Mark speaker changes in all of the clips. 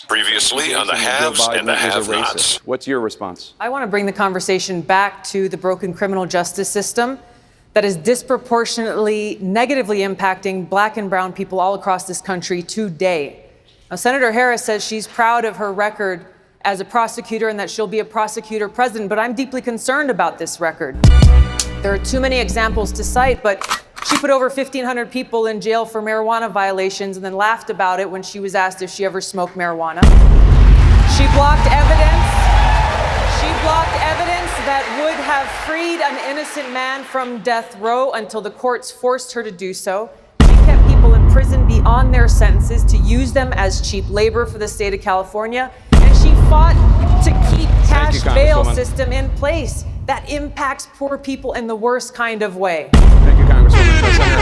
Speaker 1: Previously on the haves and the have-nots.
Speaker 2: What's your response?
Speaker 3: I want to bring the conversation back to the broken criminal justice system that is disproportionately negatively impacting Black and brown people all across this country today. Now, Senator Harris says she's proud of her record as a prosecutor and that she'll be a prosecutor president, but I'm deeply concerned about this record. There are too many examples to cite, but she put over 1,500 people in jail for marijuana violations and then laughed about it when she was asked if she ever smoked marijuana. She blocked evidence. She blocked evidence that would have freed an innocent man from death row until the courts forced her to do so. She kept people in prison beyond their sentences to use them as cheap labor for the state of California. And she fought to keep cash bail system in place that impacts poor people in the worst kind of way.
Speaker 2: Thank you, Congresswoman. Senator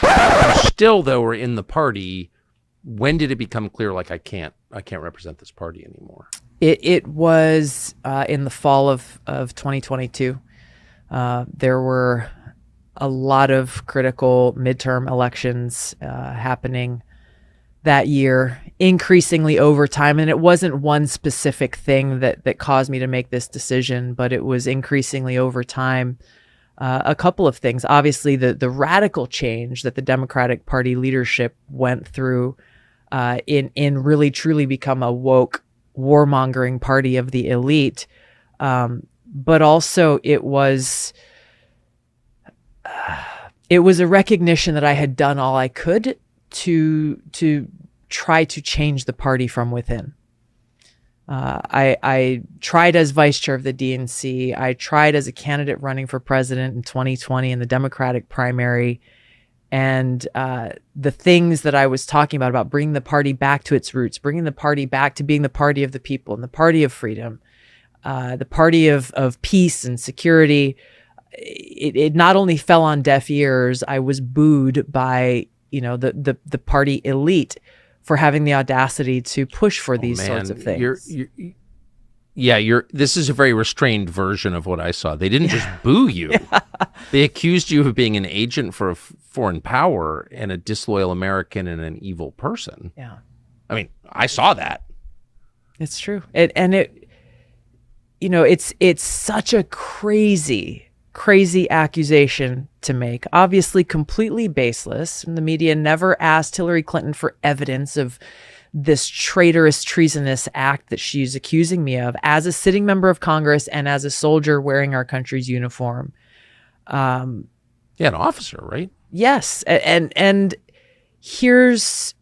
Speaker 2: Harris.
Speaker 4: Still, though, we're in the party. When did it become clear, like, I can't represent this party anymore?
Speaker 5: It was in the fall of 2022. There were a lot of critical midterm elections happening that year, increasingly over time. And it wasn't one specific thing that caused me to make this decision, but it was increasingly over time. A couple of things. Obviously, the radical change that the Democratic Party leadership went through in really truly become a woke warmongering party of the elite. But also it was a recognition that I had done all I could to try to change the party from within. I tried as vice chair of the DNC. I tried as a candidate running for president in 2020 in the Democratic primary. And the things that I was talking about bringing the party back to its roots, bringing the party back to being the party of the people and the party of freedom, the party of peace and security, it not only fell on deaf ears, I was booed by the party elite for having the audacity to push for these sorts of things.
Speaker 4: This is a very restrained version of what I saw. They didn't just boo you. They accused you of being an agent for a foreign power and a disloyal American and an evil person.
Speaker 5: Yeah.
Speaker 4: I mean, I saw that.
Speaker 5: It's true. It's such a crazy accusation to make, obviously completely baseless. And the media never asked Hillary Clinton for evidence of this traitorous, treasonous act that she's accusing me of as a sitting member of Congress and as a soldier wearing our country's uniform.
Speaker 4: An officer, right?
Speaker 5: Yes. And here's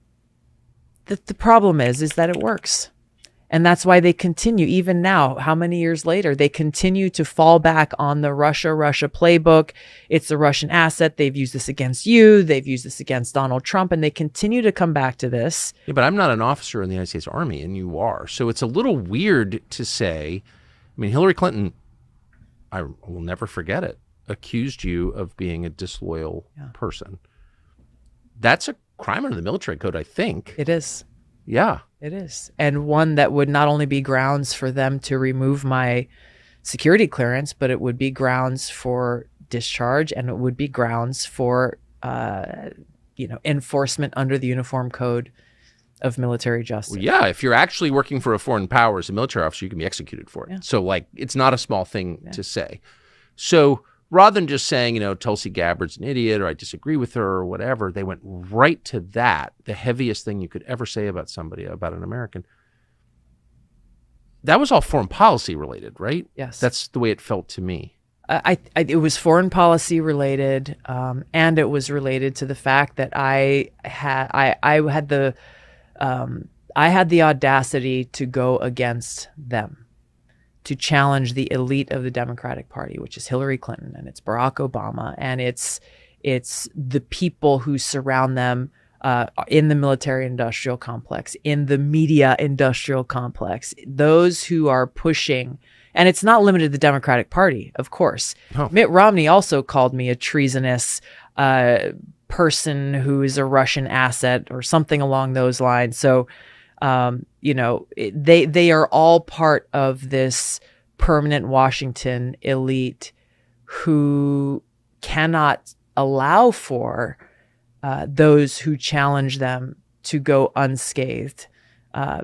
Speaker 5: the problem is that it works. And that's why they continue, even now, how many years later, they continue to fall back on the Russia playbook. It's the Russian asset. They've used this against you. They've used this against Donald Trump, and they continue to come back to this.
Speaker 4: Yeah, but I'm not an officer in the United States Army, and you are. So it's a little weird to say, I mean, Hillary Clinton, I will never forget it, accused you of being a disloyal person. That's a crime under the military code, I think.
Speaker 5: It is.
Speaker 4: Yeah.
Speaker 5: It is. And one that would not only be grounds for them to remove my security clearance, but it would be grounds for discharge, and it would be grounds for, enforcement under the Uniform Code of Military Justice.
Speaker 4: Well, yeah. If you're actually working for a foreign power as a military officer, you can be executed for it. Yeah. So, it's not a small thing to say. So rather than just saying, Tulsi Gabbard's an idiot or I disagree with her or whatever, they went right to that, the heaviest thing you could ever say about somebody, about an American. That was all foreign policy related, right?
Speaker 5: Yes.
Speaker 4: That's the way it felt to me.
Speaker 5: It was foreign policy related, and it was related to the fact that I had the audacity to go against them, to challenge the elite of the Democratic Party, which is Hillary Clinton and it's Barack Obama, and it's the people who surround them in the military industrial complex, in the media industrial complex, those who are pushing. And it's not limited to the Democratic Party, of course. Oh. Mitt Romney also called me a treasonous person who is a Russian asset or something along those lines. So, they are all part of this permanent Washington elite who cannot allow for those who challenge them to go unscathed,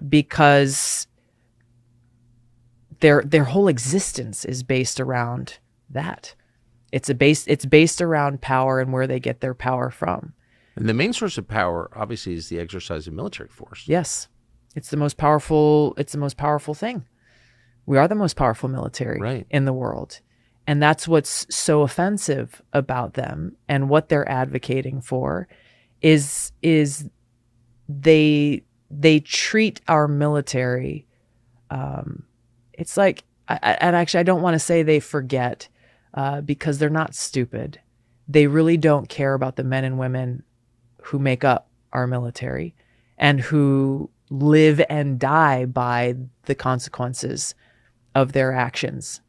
Speaker 5: because their whole existence is based around that. It's based around power and where they get their power from.
Speaker 4: And the main source of power, obviously, is the exercise of military force.
Speaker 5: Yes, it's the most powerful. It's the most powerful thing. We are the most powerful military in the world, and that's what's so offensive about them. And what they're advocating for is they treat our military. It's like, and actually, I don't want to say they forget, because they're not stupid. They really don't care about the men and women who make up our military and who live and die by the consequences of their actions,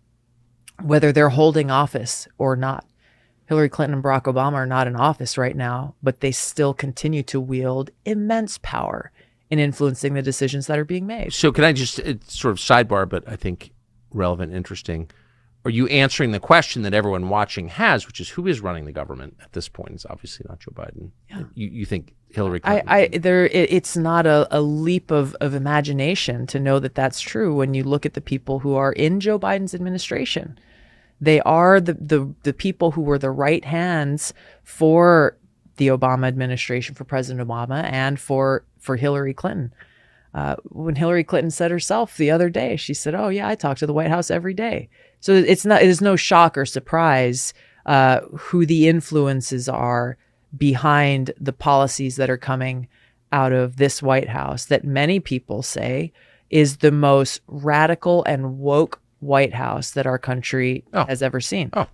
Speaker 5: whether they're holding office or not. Hillary Clinton and Barack Obama are not in office right now, but they still continue to wield immense power in influencing the decisions that are being made.
Speaker 4: So can I just sort of sidebar, but I think relevant, interesting. Are you answering the question that everyone watching has, which is who is running the government at this point? It's obviously not Joe Biden. Yeah. You think Hillary Clinton?
Speaker 5: It's not a leap of imagination to know that that's true when you look at the people who are in Joe Biden's administration. They are the people who were the right hands for the Obama administration, for President Obama, and for Hillary Clinton. When Hillary Clinton said herself the other day, she said, "Oh yeah, I talk to the White House every day." So it is no shock or surprise who the influences are behind the policies that are coming out of this White House that many people say is the most radical and woke White House that our country has ever seen.
Speaker 4: Oh.